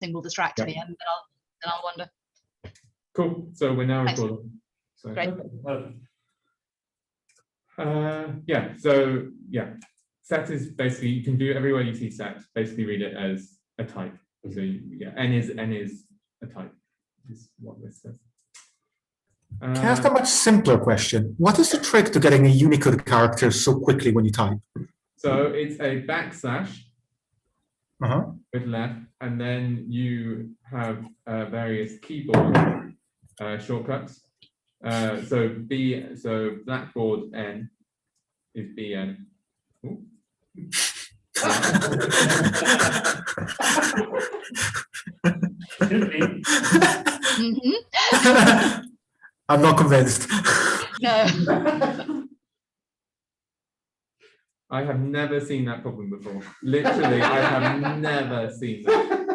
thing will distract me, and then I'll wonder. Cool. So we're now recording. So. Great. Yeah. So yeah, set is basically, you can do everywhere you see set. Basically, read it as a type. So yeah, n is a type. Is what this says. Can I ask a much simpler question? What is the trick to getting a Unicode character so quickly when you type? So it's a backslash with left, and then you have various keyboard shortcuts. So Blackboard N is BN. Ooh. I'm not convinced. No. I have never seen that problem before. Literally, I have never seen that.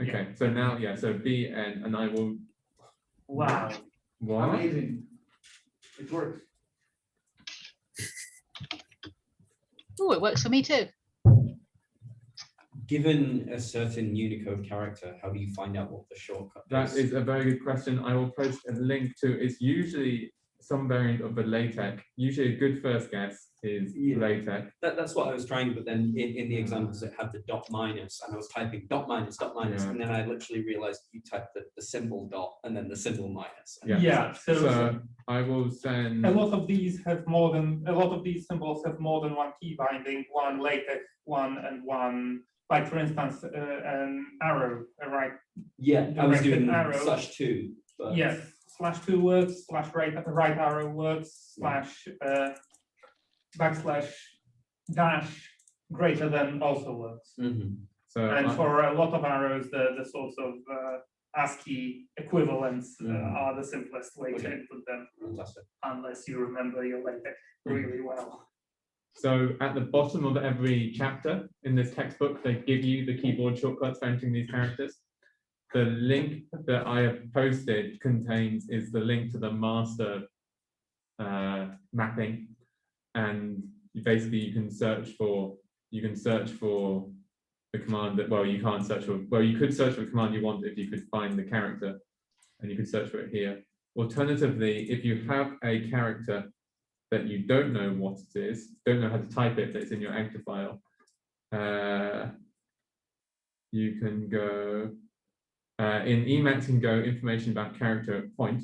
Okay, so now, yeah, so BN, and I will. Wow. What? Amazing. It works. Oh, it works for me too. Given a certain Unicode character, how do you find out what the shortcut is? That is a very good question. I will post a link to, it's usually some variant of the LaTeX. Usually a good first guess is LaTeX. That's what I was trying, but then in the examples it had the dot minus, and I was typing dot minus, and then I literally realized you typed the symbol dot and then the symbol minus. Yeah. So I will send. A lot of these symbols have more than one key binding, one LaTeX, one and one. Like for instance, an arrow, right? Yeah, I was doing arrow. /2. But... Yes, /2 works, right arrow works, backslash dash greater than also works. So and for a lot of arrows, the sorts of ASCII equivalents are the simplest way to input them, unless you remember your LaTeX really well. So at the bottom of every chapter in this textbook, they give you the keyboard shortcuts for entering these characters. The link that I have posted is the link to the master mapping, and basically you can search for the command that, well, you can't search for, well, you could search for the command you want if you could find the character, and you could search for it here. Alternatively, if you have a character that you don't know what it is, don't know how to type it, that's in your Agda file, you can go, in Emacs, you can go information about character at point,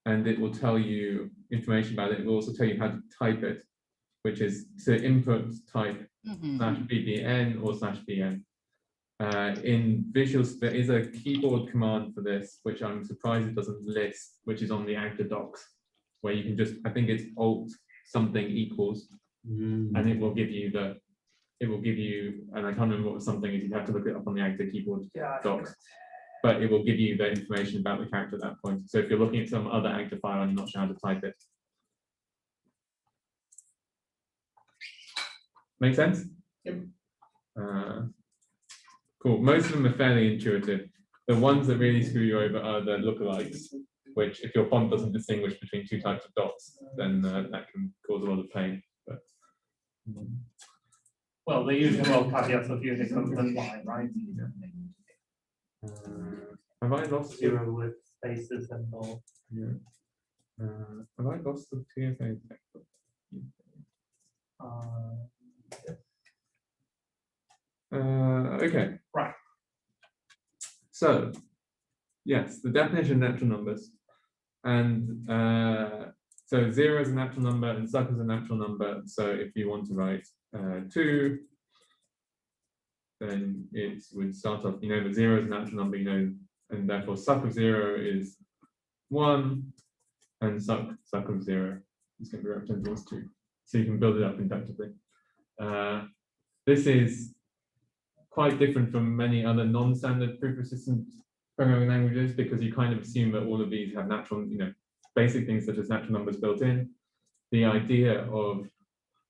and it will tell you information about it. It will also tell you how to type it, which is to input type /bbn or /bn. In Visuals, there is a keyboard command for this, which I'm surprised it doesn't list, which is on the Agda docs, where you can just, I think it's alt something equals, and it will give you and I can't remember what something is, you have to look it up on the Agda keyboard docs, but it will give you the information about the character at that point. So if you're looking at some other Agda file and not sure how to type it. Make sense? Yep. Cool. Most of them are fairly intuitive. The ones that really screw you over are the lookalikes, which if your font doesn't distinguish between two types of dots, then that can cause a lot of pain. But, well, the usual caveats of Unicode apply, right? Have I lost zero with spaces and all? Yeah. Have I lost the TFA textbook? Okay. Right. So, yes, the definition of natural numbers. And so 0 is a natural number and suck is a natural number. So if you want to write 2, then it would start off, you know, that 0 is a natural number, you know, and therefore suck of 0 is 1, and suck of 0 is going to be represented as 2. So you can build it up inductively. This is quite different from many other non-standard proof of systems programming languages, because you kind of assume that all of these have natural, you know, basic things such as natural numbers built in. The idea of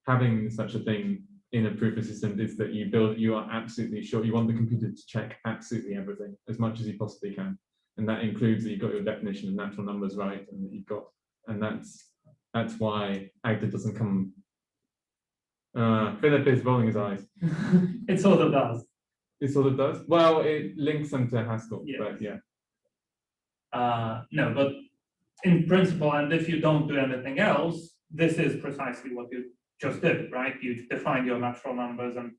having such a thing in a proof of system is that you are absolutely sure, you want the computer to check absolutely everything as much as you possibly can. And that includes that you've got your definition of natural numbers right, and that you've got that's why Agda doesn't come. Philip is rolling his eyes. It sort of does. It sort of does. Well, it links them to Haskell, Yes. but yeah. No, but in principle, and if you don't do anything else, this is precisely what you just did, right? You define your natural numbers, and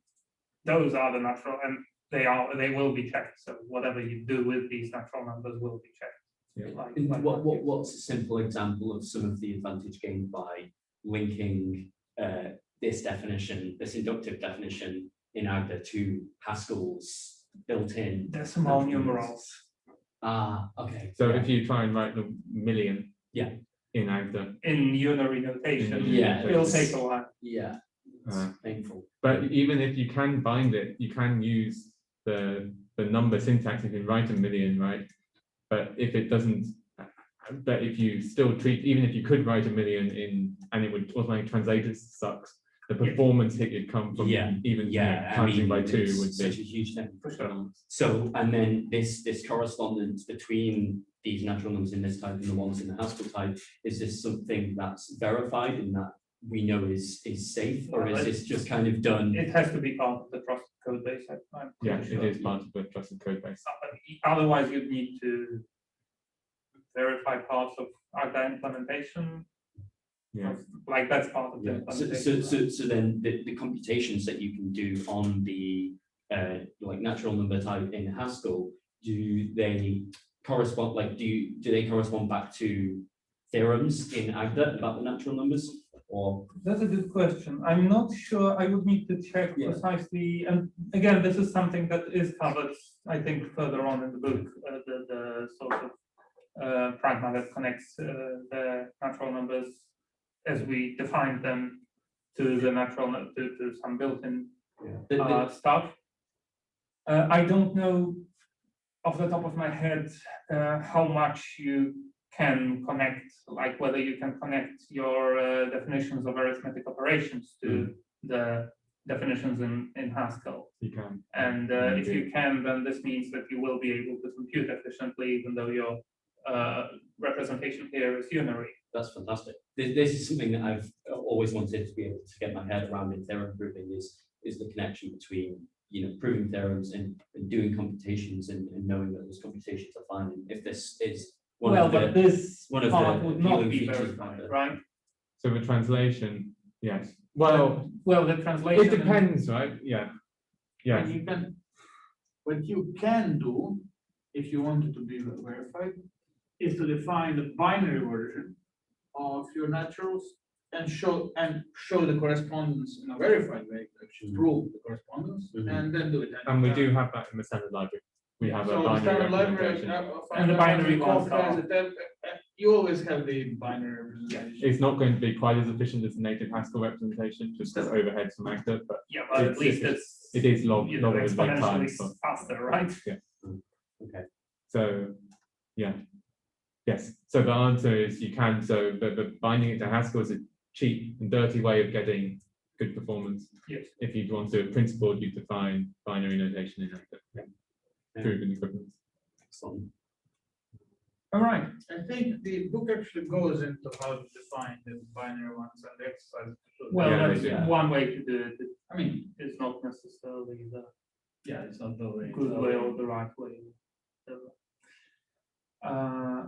those are the natural, and they will be checked. So whatever you do with these natural numbers will be checked. Yeah. What's a simple example of some of the advantage gained by linking this definition, this inductive definition in Agda to Haskell's built-in Decimal numerals. Okay. So if you try and write the million, Yeah, in Agda, In unary notation, Yeah. it'll take a while. yeah, it's painful. but even if you can bind it, you can use the number syntax. You can write a million, right? But if it doesn't, but if you still treat, even if you could write a million in, and it would automatically translate, it sucks. The performance hit you'd come from Yeah, even yeah, I counting mean, by 2 it's would such be. a huge thing. For sure. So, and then this correspondence between these natural numbers in this type and the ones in the Haskell type, is this something that's verified and that we know is safe, or is this just kind of done? It has to be part of the trusted code base. I'm Yeah, pretty it sure. is part of the trusted code base. Otherwise, you'd need to verify parts of Agda implementation. Yeah. Like that's part of the Yeah. implementation. So then the computations that you can do on the like natural number type in Haskell, do they correspond, like do they correspond back to theorems in Agda about the natural numbers, or? That's a good question. I'm not sure. I would need to check Yeah. precisely. And again, this is something that is covered, I think, further on in the book, the sort of pragma that connects the natural numbers as we define them to the natural, to some built-in stuff. I don't know off the top of my head how much you can connect, like whether you can connect your definitions of arithmetic operations to the definitions in Haskell. You can. And if you can, then this means that you will be able to compute efficiently, even though your representation here is unary. That's fantastic. This is something that I've always wanted to be able to get my head around in theorem proving, is the connection between, you know, proving theorems and doing computations and knowing that those computations are fine. And if this is one of the this one of part the would not appealing be features verified, about it. right? So the translation, yes. Well, The translation. it depends, right? Yeah. Yeah. What you can do, if you want it to be verified, is to define the binary version of your naturals and show the correspondence in a verified way, actually prove the correspondence, and then do it. And we do have that in the standard library. We have a So the binary standard library representation. And the binary ones are- you always have the binary representation. It's not going to be quite as efficient as the native Haskell representation, just as overheads from Agda, but Yeah, but at least it's it is you know, logarithmic time. exponentially faster, right? Okay. So, yeah. Yes, so the answer is you can, so the binding it to Haskell is a cheap and dirty way of getting good performance. Yes. If you want to principle, you define binary notation in Agda. Proven equivalence. Excellent. All right. I think the book actually goes into how to define the binary ones and the exercises. Well, Yeah, that's they do. one way to do it. I mean, It's not necessarily the it's not the way. good way or the right way.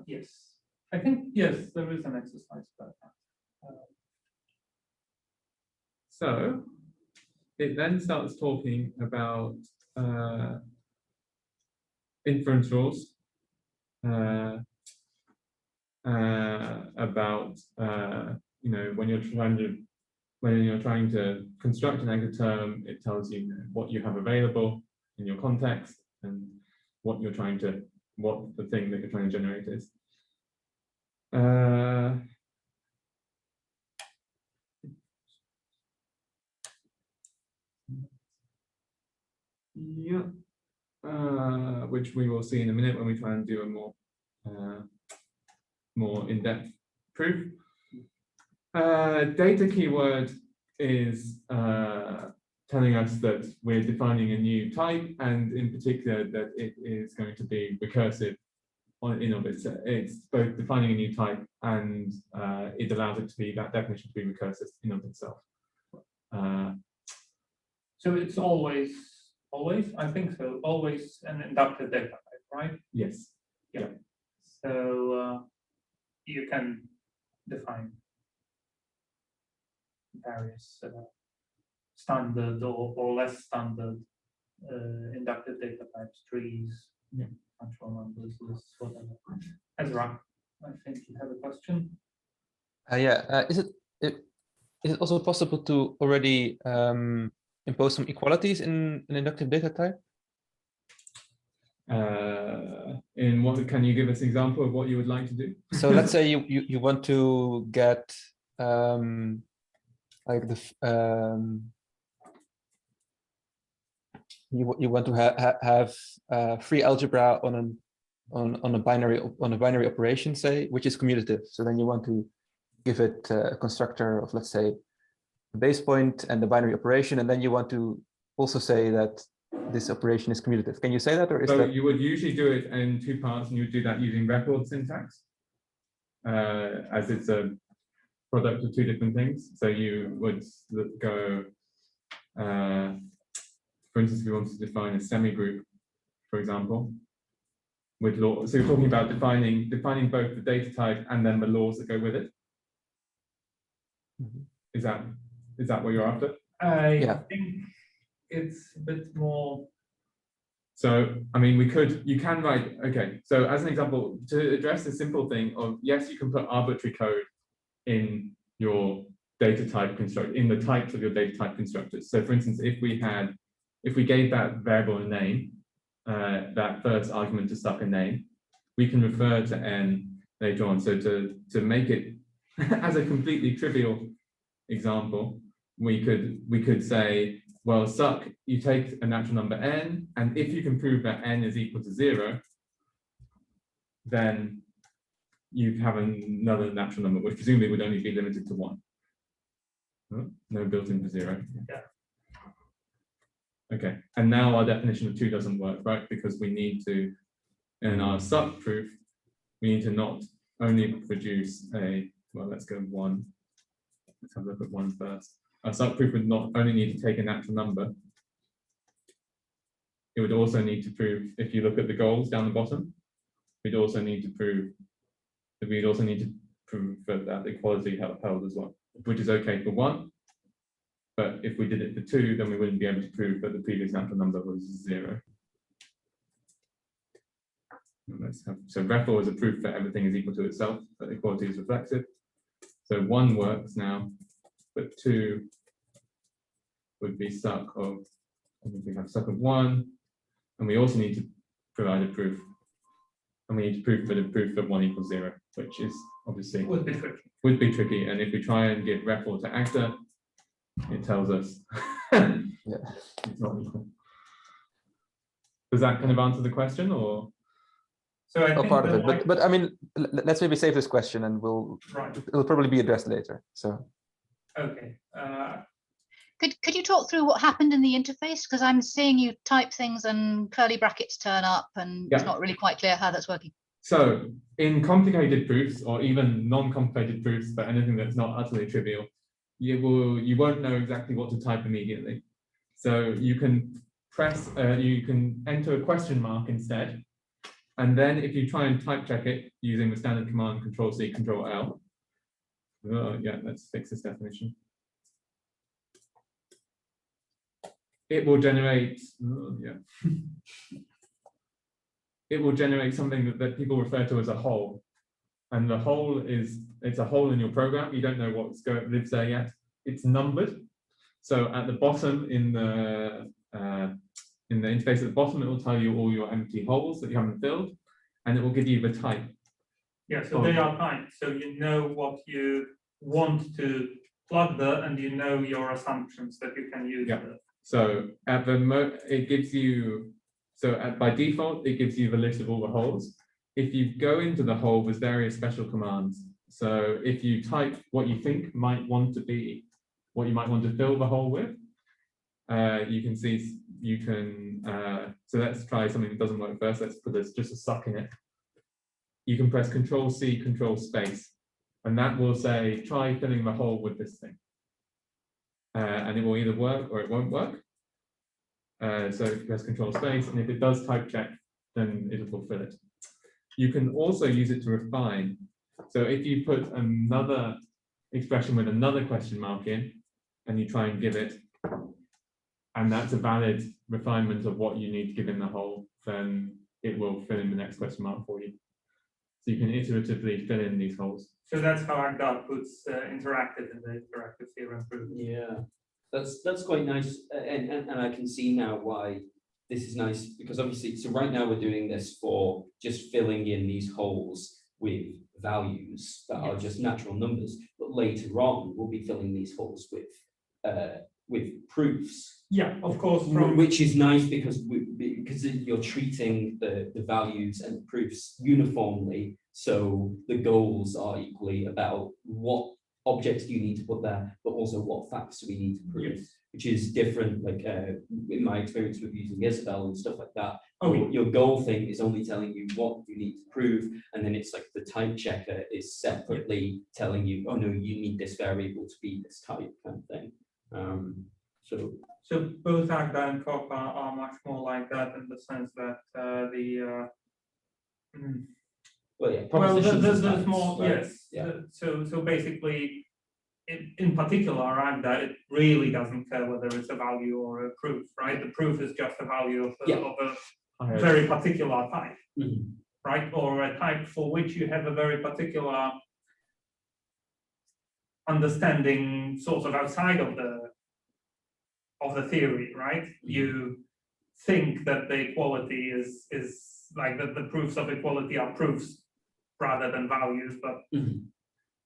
Yes, I think, yes, there is an exercise for that. So it then starts talking about inference rules, about you know, when you're trying to construct an Agda term, it tells you what you have available in your context and what the thing that you're trying to generate is. Yeah, which we will see in a minute when we try and do a more in-depth proof. Data keyword is telling us that we're defining a new type, and in particular that it is going to be recursive on in of it. It's both defining a new type and it allows it to be that definition to be recursive in of itself. So it's always, I think so, always an inductive data type, right? Yes. So you can define various standard or less standard inductive data types, trees, natural numbers, lists, whatever. Ezra, I think you have a question. Is it also possible to already impose some equalities in an inductive data type? In what, can you give us an example of what you would like to do? So let's say you want to get like the you want to have free algebra on a binary operation, say, which is commutative. So then you want to give it a constructor of, let's say, a base point and the binary operation, and then you want to also say that this operation is commutative. Can you say that, or is So that? you would usually do it in two parts, and you would do that using record syntax, as it's a product of two different things. So you would go, for instance, if you want to define a semi-group, for example, with law. So you're talking about defining both the data type and then the laws that go with it. Is that what you're after? I think it's a bit more. So, I mean, you can write, okay, so as an example, to address the simple thing of, yes, you can put arbitrary code in your data type construct, in the types of your data type constructors. So for instance, if we gave that variable a name, that first argument to suck a name, we can refer to n later on. So to make it as a completely trivial example, we could say, well, suck, you take a natural number n, and if you can prove that n is equal to 0, then you have another natural number, which presumably would only be limited to 1. No built-in for 0. Yeah. Okay, and now our definition of 2 doesn't work, right? Because we need to, in our suck proof, we need to not only produce a, well, let's go 1. Let's have a look at 1 first. Our suck proof would not only need to take a natural number, it would also need to prove, if you look at the goals down the bottom, we'd also need to prove that that equality held as well, which is okay for 1. But if we did it for 2, then we wouldn't be able to prove that the previous natural number was 0. So therefore is a proof that everything is equal to itself, that equality is reflexive. So 1 works now, but 2 would be suck of, I think we have suck of 1, and we also need to provide a proof. And we need to prove that 1 equals 0, which is obviously Would be tricky. Would be tricky. And if we try and give REFL to Agda, it tells us it's not equal. Does that kind of answer the question, or? So I think Part of it, like, but I mean, let's maybe save this question, and it'll probably be addressed later. So. Okay. Could you talk through what happened in the interface? Because I'm seeing you type things and curly brackets turn up, and it's not really quite clear how that's working. So in complicated proofs, or even non-complicated proofs, but anything that's not utterly trivial, you won't know exactly what to type immediately. So you can you can enter a question mark instead, and then if you try and type check it using the standard command Control-C, Control-L. Yeah, let's fix this definition. It will generate, it will generate something that people refer to as a hole. And the hole it's a hole in your program. You don't know what's lives there yet. It's numbered. So at the bottom in the interface at the bottom, it will tell you all your empty holes that you haven't filled, and it will give you the type. Yeah, so they are typed. So you know what you want to plug there, and you know your assumptions that you can use there. So at the it gives you, by default, it gives you the list of all the holes. If you go into the hole, there's various special commands. So if you type what you think might want to be, what you might want to fill the hole with, you can see, so let's try something that doesn't work first. Let's put just a suck in it. you can press Control-C, Control-Space, and that will say, try filling the hole with this thing. And it will either work or it won't work. So if you press Control-Space, and if it does type check, then it'll fulfill it. You can also use it to refine. So if you put another expression with another question mark in, and you try and give it, and that's a valid refinement of what you need to give in the hole, then it will fill in the next question mark for you. So you can iteratively fill in these holes. So that's how Agda puts interactive in the interactive theorem proof. Yeah, that's quite nice, and I can see now why this is nice, because obviously, so right now we're doing this for just filling in these holes with values that are just natural numbers, but later on we'll be filling these holes with proofs. Yeah, of course. Which is nice because you're treating the values and proofs uniformly, so the goals are equally about what objects do you need to put there, but also what facts do we need to prove, yes. Which is different. Like in my experience with using Isabel and stuff like that, your goal thing is only telling you what you need to prove, and then it's like the type checker is separately telling you, oh no, you need this variable to be this type, kind of thing. So both Agda and Coq are much more like that in the sense that there's more, right? Yes. Yeah. So basically, in particular, Agda, it really doesn't care whether it's a value or a proof, right? The proof is just a value of a very particular type, right? Or a type for which you have a very particular understanding, sort of outside of the theory, right? You think that the equality is like that the proofs of equality are proofs rather than values, but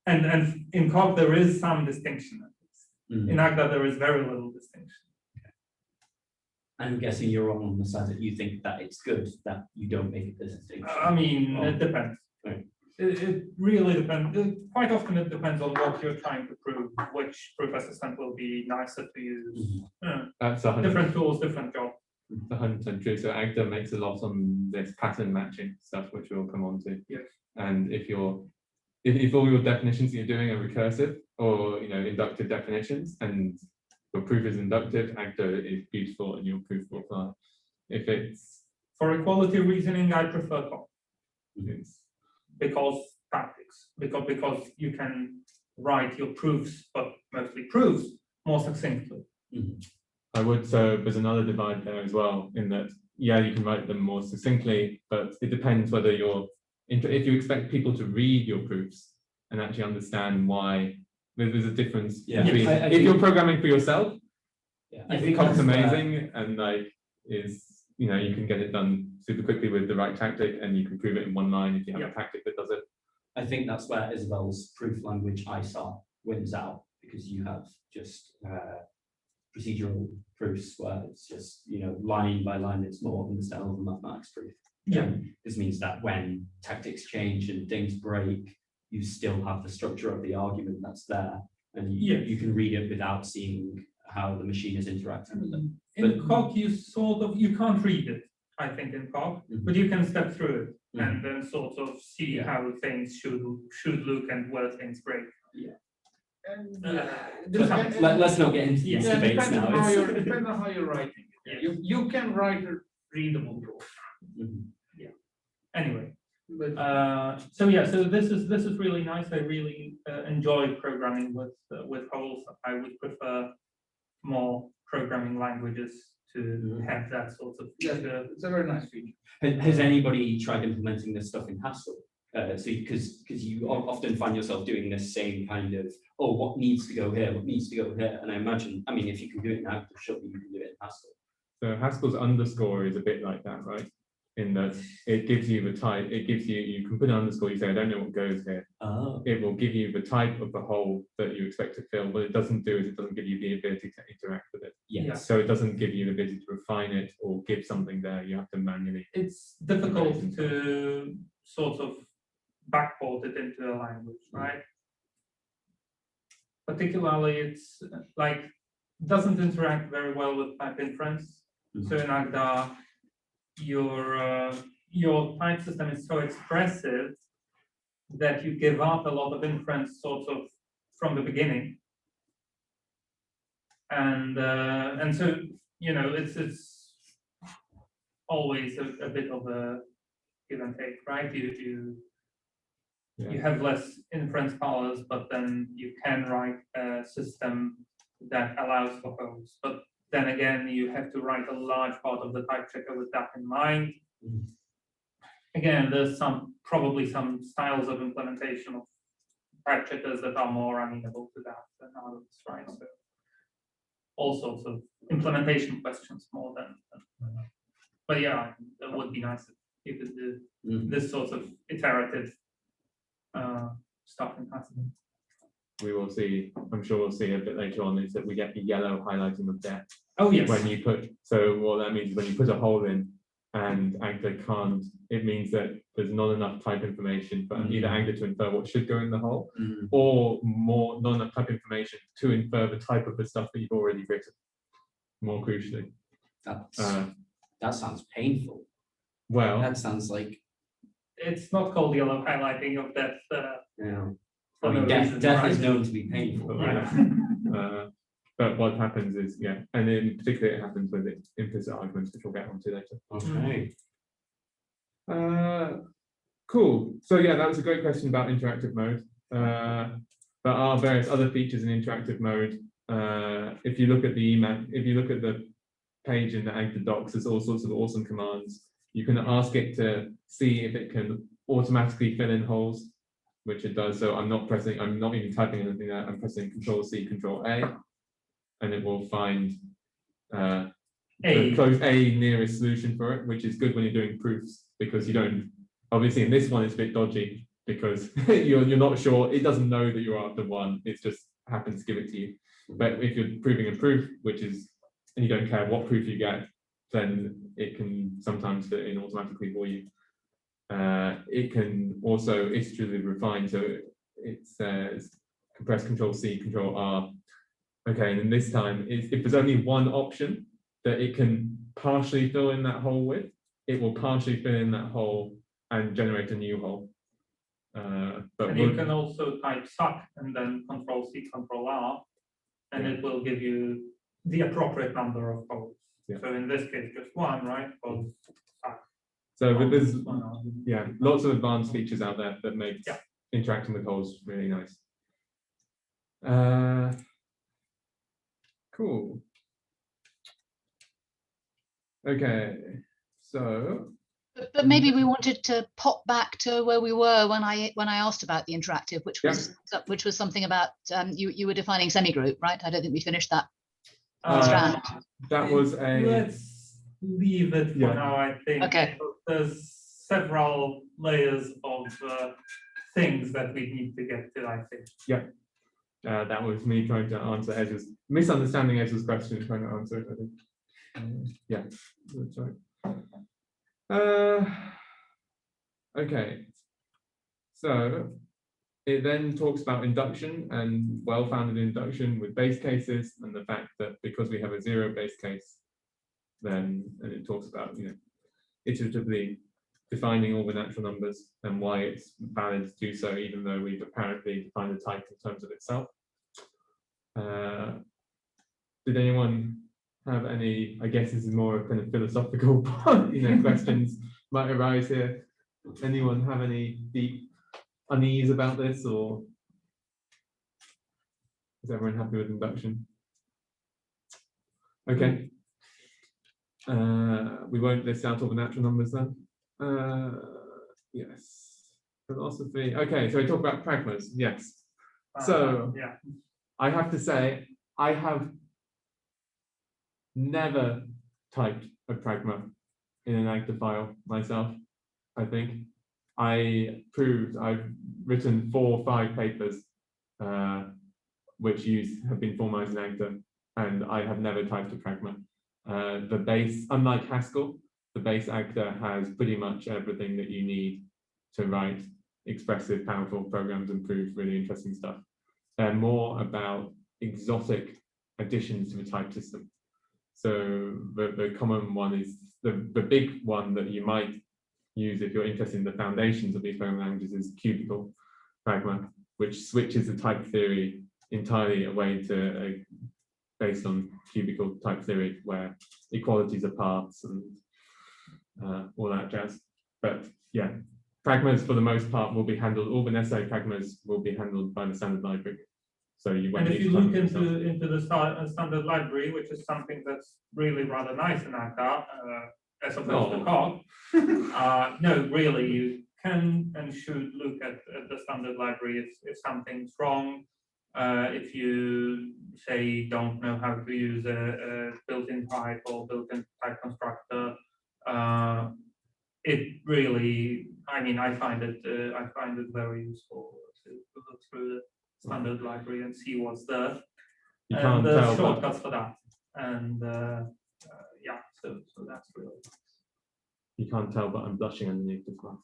and in Coq there is some distinction. In Agda there is very little distinction. I'm guessing you're on the side that you think that it's good that you don't make a distinction. I mean, it depends. Right. It really depends. Quite often it depends on what you're trying to prove, which proof assistant will be nicer to use. That's different tools, different job. 100% true. So Agda makes a lot on this pattern matching stuff, which we'll come on to. Yes. And if all your definitions that you're doing are recursive or inductive definitions, and your proof is inductive, Agda is beautiful and your proof will apply. If it's for equality reasoning, I prefer Coq. Because tactics, because you can write your proofs, but mostly proofs, more succinctly. I would, so there's another divide there as well, in that, yeah, you can write them more succinctly, but it depends whether if you expect people to read your proofs and actually understand why there's a difference between, if you're programming for yourself, I think Coq's amazing and you can get it done super quickly with the right tactic, and you can prove it in one line if you have a tactic that does it. I think that's where Isabel's proof language ISAR wins out, because you have just procedural proofs where it's just line by line, it's more in the style of a mathematics proof. This means that when tactics change and things break, you still have the structure of the argument that's there, and you can read it without seeing how the machine is interacting with it. In Coq, you can't read it, I think, in Coq, but you can step through it and then sort of see how things should look and where things break. Let's not get into these debates now. Depends on how you're writing it. You can write a readable proof. Anyway, so this is really nice. I really enjoy programming with holes. I would prefer more programming languages to have that sort of feature. It's a very nice feature. Has anybody tried implementing this stuff in Haskell? So because you often find yourself doing this same kind of, what needs to go here, what needs to go here, and I imagine, if you can do it in Active, surely you can do it in Haskell. So Haskell's underscore is a bit like that, right? In that it gives you the type, you can put an underscore, you say, I don't know what goes here. It will give you the type of the hole that you expect to fill. What it doesn't do is it doesn't give you the ability to interact with it. Yes. So it doesn't give you the ability to refine it or give something there. You have to manually. It's difficult to sort of backport it into a language, right? Particularly, it's like doesn't interact very well with type inference. So in Agda, your type system is so expressive that you give up a lot of inference sort of from the beginning. And so, you know, it's always a bit of a give and take, right? You have less inference powers, but then you can write a system that allows for those. But then again, you have to write a large part of the type checker with that in mind. Again, there's probably some styles of implementation of type checkers that are more amenable to that than others, right? So all sorts of implementation questions more than but yeah, it would be nice if you could do this sort of iterative stuff in Python. We will see, I'm sure we'll see a bit later on, is that we get the yellow highlighting of depth. Oh yes. When you put, so what that means is when you put a hole in and Agda can't, it means that there's not enough type information for either Agda to infer what should go in the hole, or not enough type information to infer the type of the stuff that you've already written, more crucially. That sounds painful. Well, That sounds like, it's not called yellow highlighting of depth. yeah. For I mean, no death reason, right? is known to be painful, right? but what happens is, yeah, and in particular it happens with implicit arguments, which we'll get onto later. Okay. Cool. So yeah, that was a great question about interactive mode. There are various other features in interactive mode. If you look at the if you look at the page in the Agda docs, there's all sorts of awesome commands. You can ask it to see if it can automatically fill in holes, which it does. So I'm not even typing anything there. I'm pressing Control-C, Control-A, and it will find the nearest solution for it, which is good when you're doing proofs, because you don't, obviously in this one it's a bit dodgy because you're not sure, it doesn't know that you're after one, it just happens to give it to you. But if you're proving a proof, which is, and you don't care what proof you get, then it can sometimes fit in automatically for you. It can also iteratively refine, so it says compress Control-C, Control-R. Okay, and then this time, if there's only one option that it can partially fill in that hole with, it will partially fill in that hole and generate a new hole. But you can also type suck and then Control-C, Control-R, and it will give you the appropriate number of holes. Yeah. So in this case, just one, right? So but there's lots of advanced features out there that make interacting with holes really nice. Cool. Okay, so. But maybe we wanted to pop back to where we were when I asked about the interactive, which was something about you were defining semigroup, right? I don't think we finished that. Strand. That was a. Let's leave it for now, I think. Okay. There's several layers of things that we need to get to, I think. Yeah. That was me trying to answer misunderstanding Ezra's question and trying to answer it, I think. Yeah, that's right. Okay. So it then talks about induction and well-founded induction with base cases, and the fact that because we have a zero base case, then, and it talks about, iteratively defining all the natural numbers and why it's valid to do so, even though we've apparently defined the type in terms of itself. Did anyone have any, I guess this is more a kind of philosophical questions might arise here. Anyone have any deep unease about this, or is everyone happy with induction? Okay. We won't list out all the natural numbers then. Yes. Philosophy. Okay, so we talk about pragmas. Yes. So I have to say, I have never typed a pragma in an Agda file myself. I think I've written 4 or 5 papers which have been formalized in Agda, and I have never typed a pragma. The base, unlike Haskell, the base Agda has pretty much everything that you need to write expressive, powerful programs and prove really interesting stuff. They're more about exotic additions to the type system. So the common one is the big one that you might use if you're interested in the foundations of these programming languages is cubical. pragma, which switches the type theory entirely away to based on cubical type theory, where equalities are paths and all that jazz. But yeah, pragmas for the most part will be handled. All the necessary pragmas will be handled by the standard library. So you won't And if need you to look type it into the standard library, which is something that's really rather nice in Agda, as opposed to COG, no, really, you can and should look at the standard library if something's wrong. If you say don't know how to use a built-in type or built-in type constructor, it really, I mean, I find it very useful to look through the standard library and see what's there. You And can't the tell, but shortcuts for that. And yeah, so that's really you can't tell, but I'm blushing underneath this mask.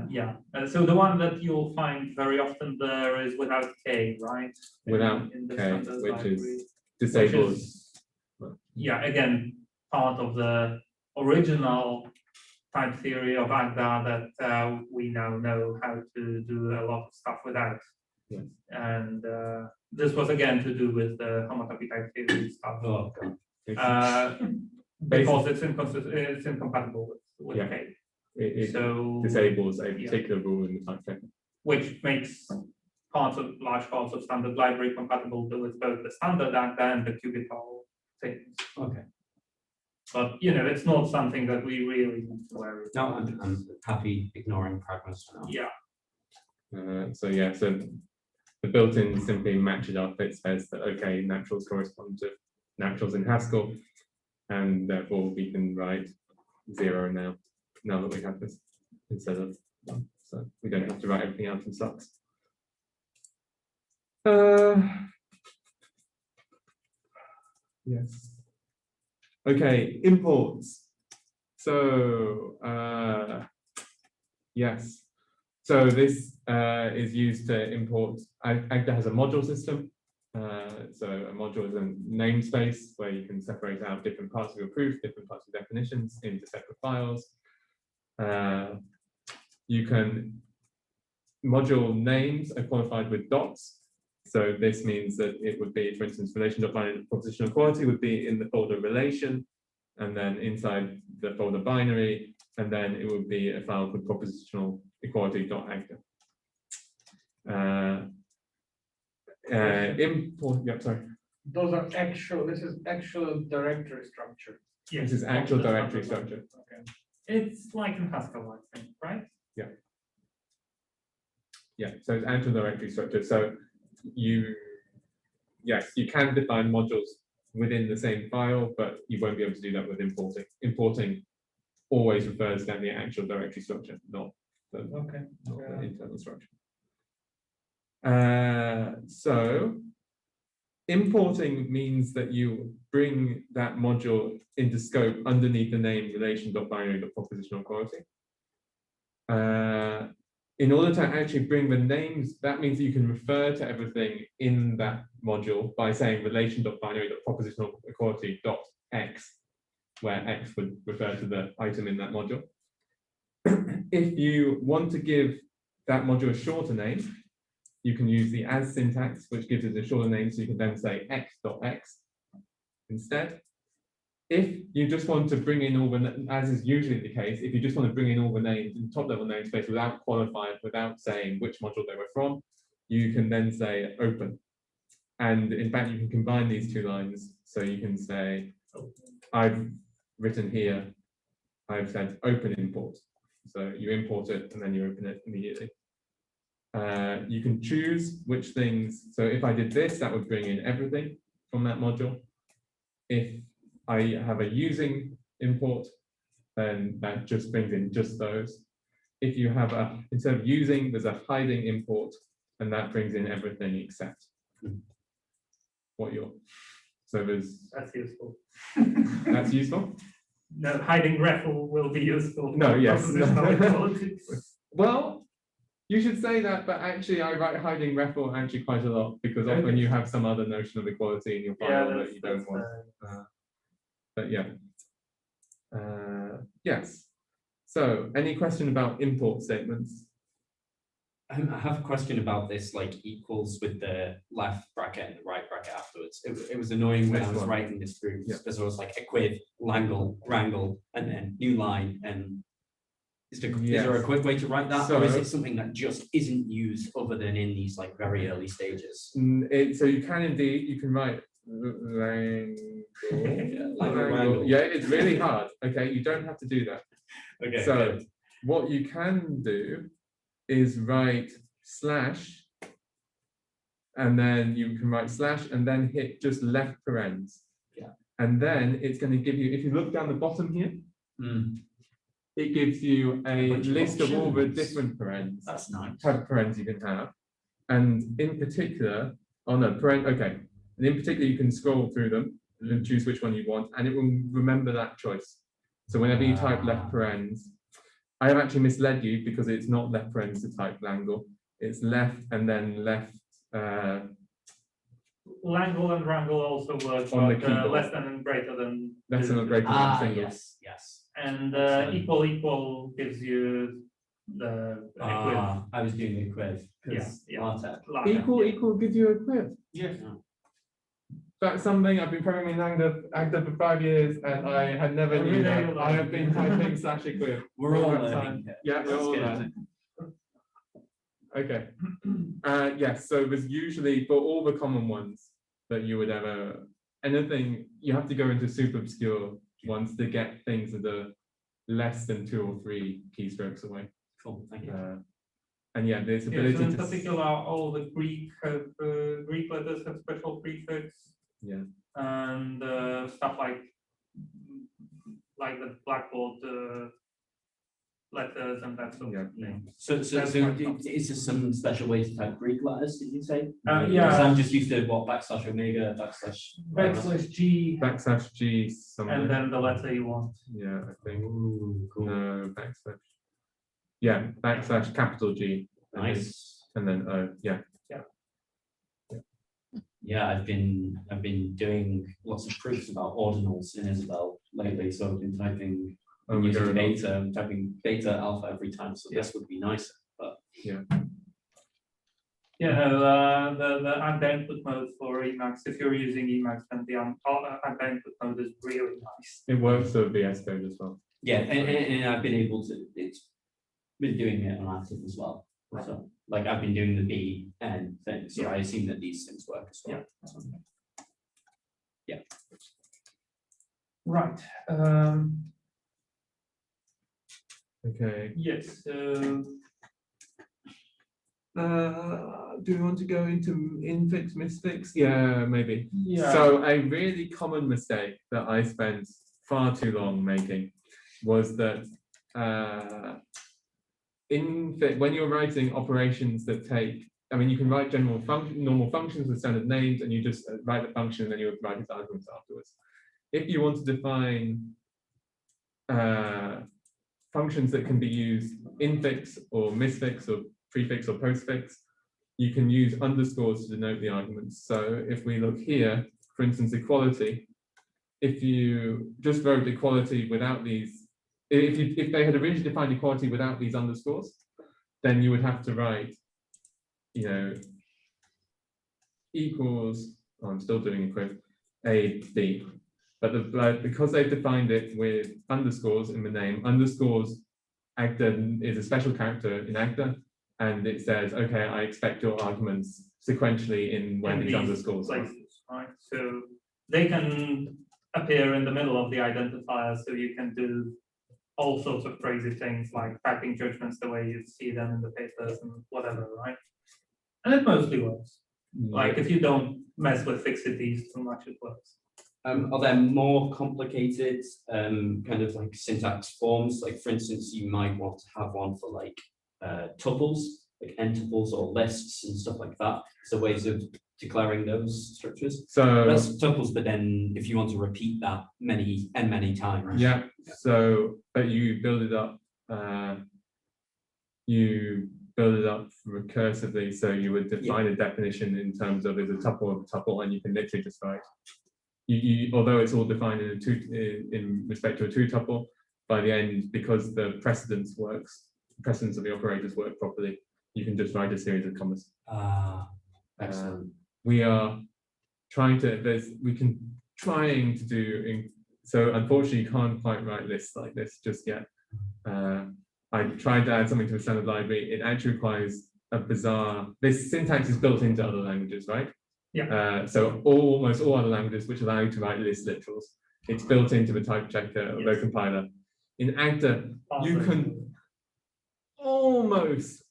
yeah. So the one that you'll find very often there is without K, right? Without in the K, standard which library, is disabled. which is, yeah, again, part of the original type theory of Agda that we now know how to do a lot of stuff without. Yes. And this was again to do with the homotopy type theory stuff. Oh, God. Because it's incompatible with Yeah. K. It So disables a yeah. particular rule in the type checker. Which makes large parts of standard library compatible with both the standard Agda and the cubical things. Okay. But you know, it's not something that we really need to worry about. No, I'm happy ignoring pragmas for now. Yeah. So yeah, so the built-in simply matches up. It says that okay, naturals correspond to naturals in Haskell, and therefore we can write 0 now that we have this instead of 1. So we don't have to write everything out in sucks. Yes. Okay, imports. So yes. So this is used to import. Agda has a module system. So a module is a namespace where you can separate out different parts of your proof, different parts of definitions into separate files. You can module names are qualified with dots. So this means that it would be, for instance, relation.binary propositional equality would be in the folder relation, and then inside the folder binary, and then it would be a file called propositional equality.agda. Import, yeah, sorry. Those are actual, this is actual directory structure. Yes, This is actual of the directory standard structure. library. Okay. It's like in Haskell, I think, right? Yeah, so it's actual directory structure. So yes, you can define modules within the same file, but you won't be able to do that with importing. Importing always refers to the actual directory structure, not the internal structure. So importing means that you bring that module into scope underneath the name relation.binary.propositional equality. In order to actually bring the names, that means that you can refer to everything in that module by saying relation.binary.propositional equality.x, where x would refer to the item in that module. If you want to give that module a shorter name, you can use the as syntax, which gives it a shorter name, so you can then say x.x instead. If you just want to bring in all the, as is usually the case, if you just want to bring in all the names in top level namespace without qualifying, without saying which module they were from, you can then say open. And in fact, you can combine these 2 lines. So you can say, I've written here, I've said open import. So you import it and then you open it immediately. You can choose which things. So if I did this, that would bring in everything from that module. If I have a using import, then that just brings in just those. If you have instead of using, there's a hiding import, and that brings in everything except what you're. So That's useful. That's useful. No, hiding ref will be useful. No, yes. Equality. Well, you should say that, but actually I write hiding REFL actually quite a lot, because often you have some other notion of equality in your file that you don't want. But yeah. Yes. So any question about import statements? I have a question about this, like equals with the left bracket and the right bracket afterwards. It was annoying when I was writing this through because I was like equiv, langle, wrangle, and then new line. And is there a quick way to write that, or is it something that just isn't used other than in these like very early stages? So you can indeed, you can write wrangle. Yeah, it's really hard. Okay, you don't have to do that. Okay. So good. what you can do is write slash, and then you can write slash and then hit just left parens. Yeah. And then it's going to give you, if you look down the bottom here, it gives you a list of all the different parens. That's nice. Type of parens you can have. And in particular, okay. And in particular, you can scroll through them and choose which one you want, and it will remember that choice. So whenever you type left parens, I have actually misled you because it's not left parens to type langle. It's left and then left. Langle and wrangle also work On the but, keyboard. less than and greater than. Less than or greater than single. Yes. And equal gives you the equiv. I was doing the quiv. Yeah. LaTeX. Equal gives you a quiv. Yes. That's something I've been programming in Agda for 5 years, and I had never knew that. I have been typing slash equiv. We're all that learning time. here. Yeah, we're That's all good. learning. Okay. Yes, so it was usually for all the common ones that you would ever, anything, you have to go into super obscure ones to get things that are less than 2 or 3 keystrokes away. Cool, thank you. And yeah, there's So ability in to. particular, all the Greek letters have special prefix. Yeah. And stuff like the blackboard letters and that sort of thing. So is there some special way to type Greek letters, did you say? Yeah. Because I'm just used to what, backslash omega, G, Backslash G something. and then the letter you want. Yeah, I think. Ooh, cool. No, backslash. Yeah, backslash capital G. Nice. And then O, yeah. Yeah, I've been doing lots of proofs about ordinals in Isabel lately, so I've been typing using beta. I'm typing beta alpha every time, so this would be nicer. But the Agda input mode for Emacs. If you're using Emacs, then the Agda input mode is really nice. It works with VS Code as well. yeah, and I've been able to. It's been doing it on active as well. So like I've been doing the B and thing, so I assume that these things work as well. Yeah. Right. Okay. Yes. Do we want to go into infix, misfix? Yeah, maybe. Yeah. So a really common mistake that I spent far too long making was that when you're writing operations that take, I mean, you can write normal functions with standard names, and you just write the function and then you would write its arguments afterwards. If you want to define functions that can be used infix or misfix or prefix or postfix, you can use underscores to denote the arguments. So if we look here, for instance, equality, if you just wrote equality without these, if they had originally defined equality without these underscores, then you would have to write, equals, I'm still doing a quiz, A, B. But because they've defined it with underscores in the name, underscores, Agda is a special character in Agda, and it says, okay, I expect your arguments sequentially in when these underscores are. Right? So they can appear in the middle of the identifier, so you can do all sorts of crazy things like typing judgments the way you see them in the papers and whatever, right? And it mostly works. Like if you don't mess with fixities too much, it works. Are there more complicated kind of like syntax forms? Like for instance, you might want to have one for like tuples, like n tuples or lists and stuff like that. So ways of declaring those structures. So that's tuples, but then if you want to repeat that many times. Yeah. So but you build it up. You build it up recursively. So you would define a definition in terms of is a tuple of a tuple, and you can literally just write. Although it's all defined in respect to a 2-tuple, by the end, because the precedence of the operators work properly, you can just write a series of commas. Excellent. We are trying to, trying to do, so unfortunately you can't quite write lists like this just yet. I tried to add something to the standard library. It actually requires a bizarre, this syntax is built into other languages, right? Yeah. So almost all other languages which allow you to write list literals, it's built into the type checker of the compiler. In Agda, you can almost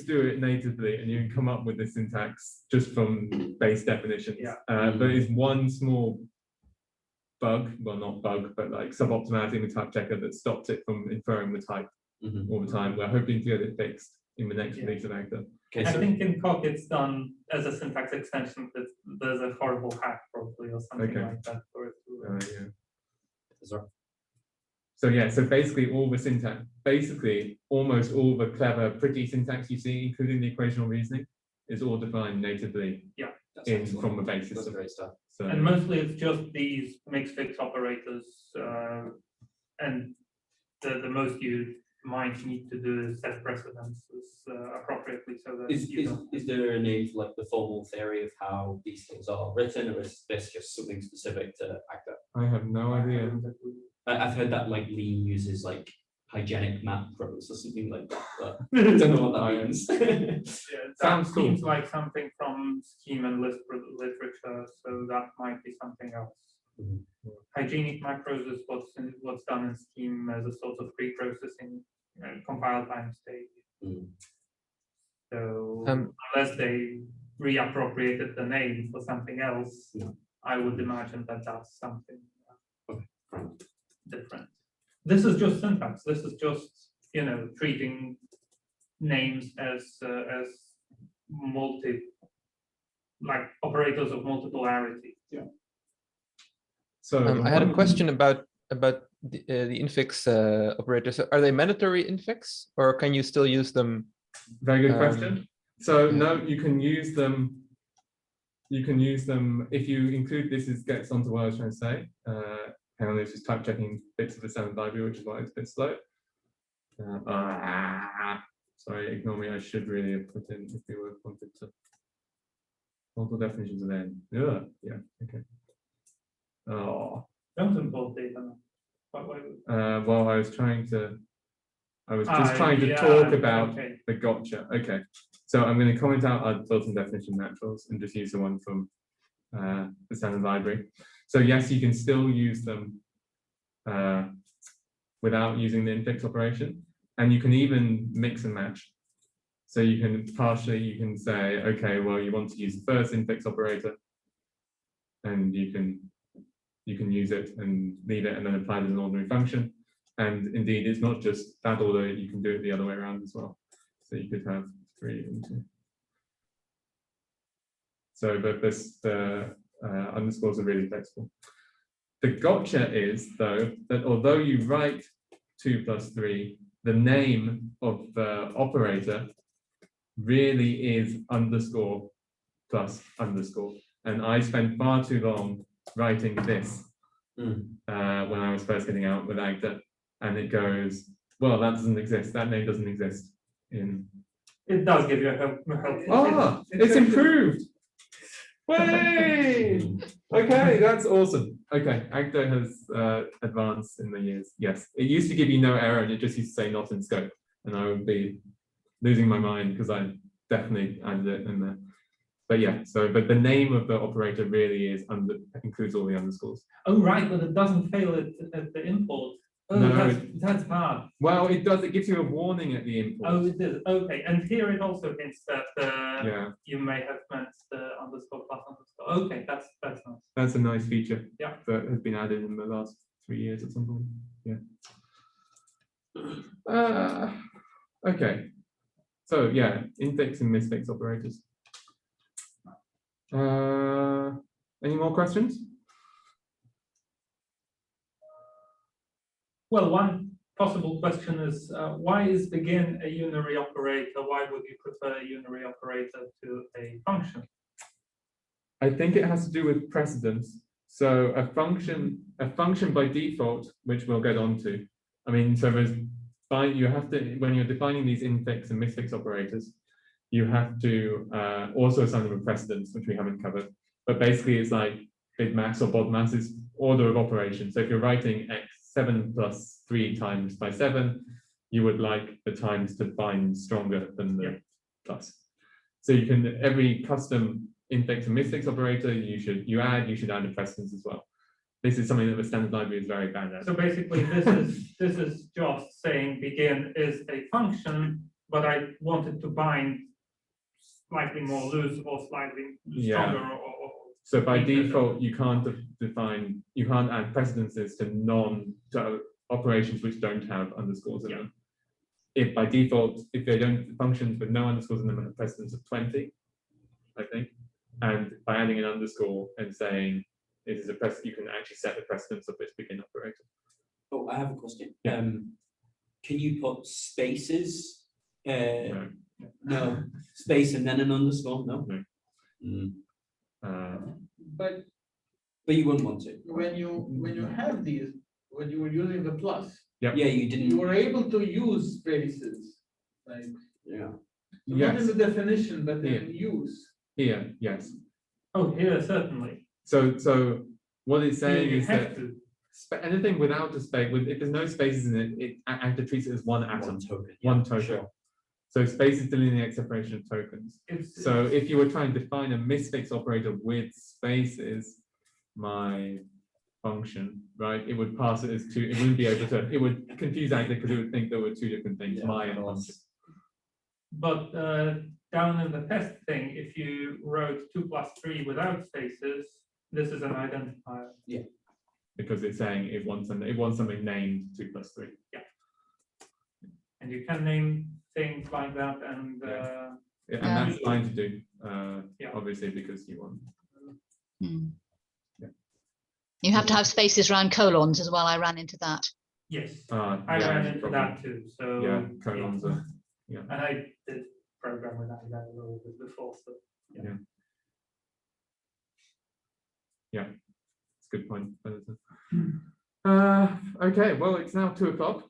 do it natively, and you can come up with the syntax just from base definitions. But it's one small bug, well, not bug, but like suboptimality in the type checker that stops it from inferring the type all the time. We're hoping to get it fixed in the next release of Agda. Okay, I so think in Coq it's done as a syntax extension, but there's a horrible hack probably or something like that for it to. So yeah, so basically all the syntax, almost all the clever, pretty syntax you see, including the equational reasoning, is all defined natively from the base system. great stuff. So, And mostly it's just these mixed fix operators, and the most you might need to do is set precedences appropriately so that Is there a name for like the formal theory of how these things are written, or is this just something specific to Agda? I have no idea. I've heard that like Lean uses like hygienic macros or something like that, but I don't know what that means. Sounds cool. seems like something from scheme and list literature, so that might be something else. Hygienic macros is what's done in scheme as a sort of pre-processing compile time stage. So unless they reappropriated the name for something else, I would imagine that that's something different. This is just syntax. This is just treating names as like operators of multiplarity. So I had a question about the infix operators. Are they mandatory infix, or can you still use them? Very good question. So no, you can use them. You can use them if you include this. Is gets onto what I was trying to say. Hang on, it's just type checking bits of the standard library, which is why it's a bit slow. Sorry, ignore me. I should really have put in if we wanted to. Multiple definitions of n. Yeah. Okay. Oh. Don't import data. Well, I was just trying to talk about the gotcha. Okay, so I'm going to comment out our built-in definition naturals and just use the one from the standard library. So yes, you can still use them without using the infix operation, and you can even mix and match. So you can say, okay, well, you want to use the first infix operator, and you can use it and leave it and then apply it as an ordinary function. And indeed, it's not just that order, you can do it the other way around as well. So you could have 3 and 2. So but the underscores are really flexible. The gotcha is, though, that although you write 2 + 3, the name of the operator really is underscore plus underscore. And I spent far too long writing this when I was first getting out with Agda, and it goes, well, that doesn't exist. That name doesn't exist in. It does give you a helpful. It's improved. Way. Okay, that's awesome. Okay, Agda has advanced in the years. Yes, it used to give you no error, and it just used to say not in scope, and I would be losing my mind because I definitely added it in there. But yeah, but the name of the operator really includes all the underscores. Oh, right, but it doesn't fail at the import. Oh, no, that's bad. Well, it does. It gives you a warning at the import. Oh, it is. Okay, and here it also hints that you may have meant the underscore plus underscore. Okay, that's nice. That's a nice feature. Yeah, that has been added in the last 3 years at some point. Yeah. Okay. So yeah, infix and misfix operators. Any more questions? Well, one possible question is, why is begin a unary operator? Why would you prefer a unary operator to a function? I think it has to do with precedence. So a function by default, which we'll get onto. I mean, so there's you have to, when you're defining these infix and misfix operators, you have to also assign them a precedence, which we haven't covered. But basically, it's like BIDMAX or BODMAS is order of operation. So if you're writing x7 plus 3 times by 7, you would like the times to bind stronger than the plus. So you can, every custom infix and misfix operator you should add a precedence as well. This is something that the standard library is very bad at. So basically, this is just saying begin is a function, but I wanted to bind slightly more loose or slightly stronger. So by default, you can't add precedences to operations which don't have underscores in them. If by default, if they don't, functions with no underscores in them have a precedence of 20, I think. And by adding an underscore and saying it is a precedent, you can actually set the precedence of this begin operator. Oh, I have a question. Yeah. Can you put spaces? No. No, space and then an underscore? No. But you wouldn't want to. when you have these, when you were using the plus, Yeah, you didn't. you were able to use spaces, like not in the definition, but in use. Here, yes. Oh, here certainly. So what it's saying You is have that to. anything without a space, if there's no spaces in it, it actually treats it as one atom, One token. one token. Sure. So spaces delineate separation of tokens. So if you were trying to define a misfix operator with spaces, my function, right, it would pass it as two. It wouldn't be able to. It would confuse Agda because it would think there were two different things, my and function. But down in the test thing, if you wrote 2 plus 3 without spaces, this is an identifier. Yeah. Because it's saying it wants something named 2 plus 3. Yeah. And you can name things like that, and And that's fine to do, obviously, because you want. You have to have spaces around colons as well. I ran into that. yes, I I ran into that too. So Yeah, colons are. and I did program with that a little bit before. So Yeah, it's a good point. Okay, well, it's now 2 o'clock.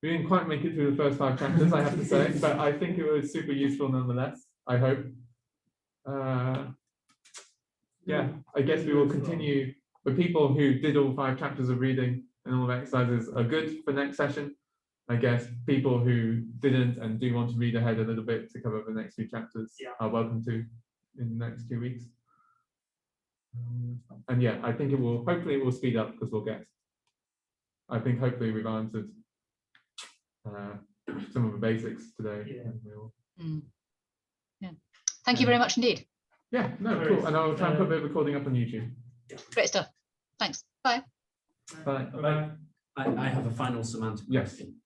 We didn't quite make it through the first 5 chapters, I have to say, but I think it was super useful nonetheless, I hope. Yeah, I guess we will continue. The people who did all 5 chapters of reading and all the exercises are good for next session. I guess people who didn't and do want to read ahead a little bit to cover the next few chapters are welcome to in the next 2 weeks. And yeah, I think hopefully it will speed up because I think hopefully we've answered some of the basics today. Yeah. Thank you very much indeed. Yeah, no, cool. And I'll try and put the recording up on YouTube. Great stuff. Thanks. Bye. Bye. I have a final semantic question.